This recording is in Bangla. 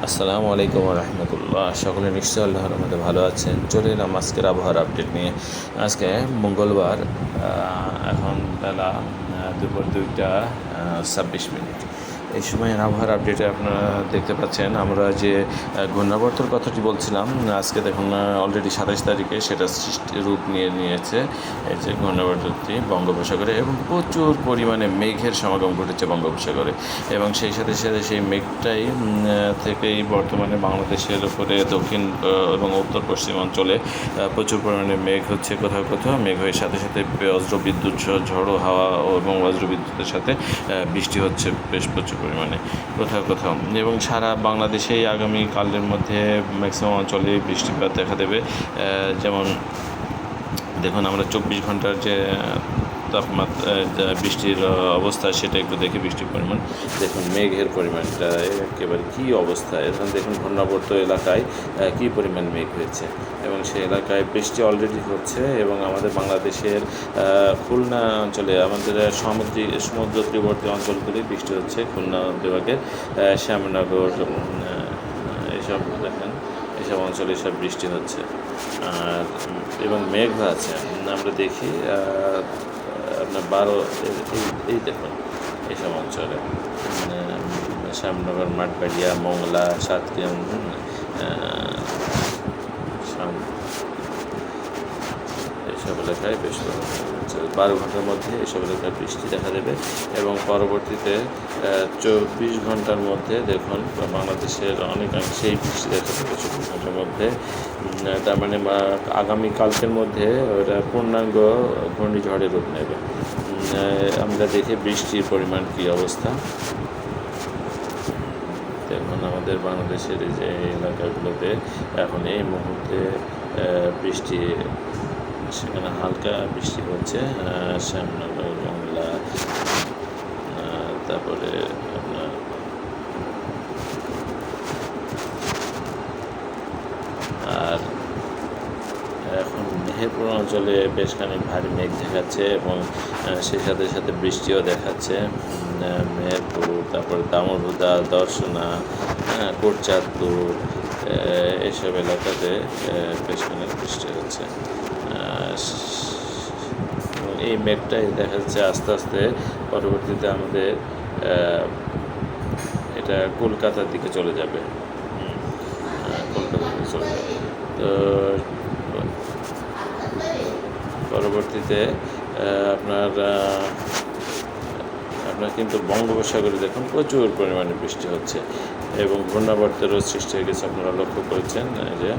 আসসালামু আলাইকুম রহমতুল্লাহ। সকলে নিশ্চয়ই আল্লাহর রহমতে ভালো আছেন। চলে এলাম আজকের আবহাওয়ার আপডেট নিয়ে। আজকে মঙ্গলবার, এখন বেলা দুপুর 2টা 26 মিনিট। এই সময়ের আবহাওয়ার আপডেটে আপনারা দেখতে পাচ্ছেন আমরা যে ঘূর্ণাবর্তর কথাটি বলছিলাম, আজকে দেখুন অলরেডি 27 তারিখে সেটা রূপ নিয়েছে। এই যে ঘূর্ণাবর্তটি বঙ্গোপসাগরে, এবং প্রচুর পরিমাণে মেঘের সমাগম ঘটেছে বঙ্গোপসাগরে, এবং সেই সাথে সাথে সেই মেঘটাই থেকেই বর্তমানে বাংলাদেশের উপরে দক্ষিণ এবং উত্তর পশ্চিম অঞ্চলে প্রচুর পরিমাণে মেঘ হচ্ছে। কোথাও কোথাও মেঘ হয়ে সাথে সাথে বজ্রবিদ্যুৎ ঝড়ো হাওয়া এবং বজ্রবিদ্যুতের সাথে বৃষ্টি হচ্ছে বেশ প্রচুর পরিমাণে কোথাও কোথাও। এবং সারা বাংলাদেশেই আগামীকালের মধ্যে ম্যাক্সিমাম অঞ্চলে বৃষ্টিপাত দেখা দেবে। যেমন দেখুন, আমরা 24 ঘন্টার যে তাপমাত্রা বৃষ্টির অবস্থা সেটা একটু দেখি। বৃষ্টির পরিমাণ দেখুন, মেঘের পরিমাণটা একেবারে কী অবস্থা। এখন দেখুন ঘূর্ণাবর্ত এলাকায় কী পরিমাণ মেঘ হয়েছে, এবং সেই এলাকায় বৃষ্টি অলরেডি হচ্ছে। এবং আমাদের বাংলাদেশের খুলনা অঞ্চলে, আমাদের সমুদ্র তীরবর্তী অঞ্চলগুলি বৃষ্টি হচ্ছে। খুলনা বিভাগের শ্যামনগর, এইসব দেখেন, এইসব অঞ্চলে সব বৃষ্টি হচ্ছে আর এবং মেঘ আছে। আমরা দেখি আপনার 12 এই দেখুন এইসব অঞ্চলে শ্যামনগর, মাঠবাড়িয়া, মংলা, সাতক্ষীরা, এইসব এলাকায় বেশ 12 ঘন্টার মধ্যে এইসব এলাকায় বৃষ্টি দেখা দেবে। এবং পরবর্তীতে 24 ঘন্টার মধ্যে দেখুন বাংলাদেশের অনেকাংশেই বৃষ্টি দেখা দেবে 24 ঘন্টার মধ্যে। তার মানে আগামীকালকের মধ্যে ওটা পূর্ণাঙ্গ ঘূর্ণিঝড়ের রূপ নেবে। আমরা দেখি বৃষ্টির পরিমাণ কী অবস্থা। দেখুন আমাদের বাংলাদেশের যে এলাকাগুলোতে এখন এই মুহূর্তে বৃষ্টি, সেখানে হালকা বৃষ্টি হচ্ছে। শ্যামনগর, মংলা, তারপরে আপনার আর এখন মেহেরপুর অঞ্চলে বেশ খানিক ভারী মেঘ দেখাচ্ছে, এবং সেই সাথে সাথে বৃষ্টিও দেখাচ্ছে। মেহেরপুর, তারপরে দামোদরদা, দর্শনা, কোটচাঁদপুর, এসব এলাকাতে বেশ খানিক বৃষ্টি হচ্ছে। এই মেঘটাই দেখা যাচ্ছে আস্তে আস্তে পরবর্তীতে আমাদের এটা কলকাতার দিকে চলে যাবে। কলকাতার দিকে চলে যাবে। তো পরবর্তীতে আপনার কিন্তু বঙ্গোপসাগরে দেখুন প্রচুর পরিমাণে বৃষ্টি হচ্ছে, এবং ঘূর্ণাবর্তেরও সৃষ্টি হয়ে গেছে। আপনারা লক্ষ্য করেছেন যে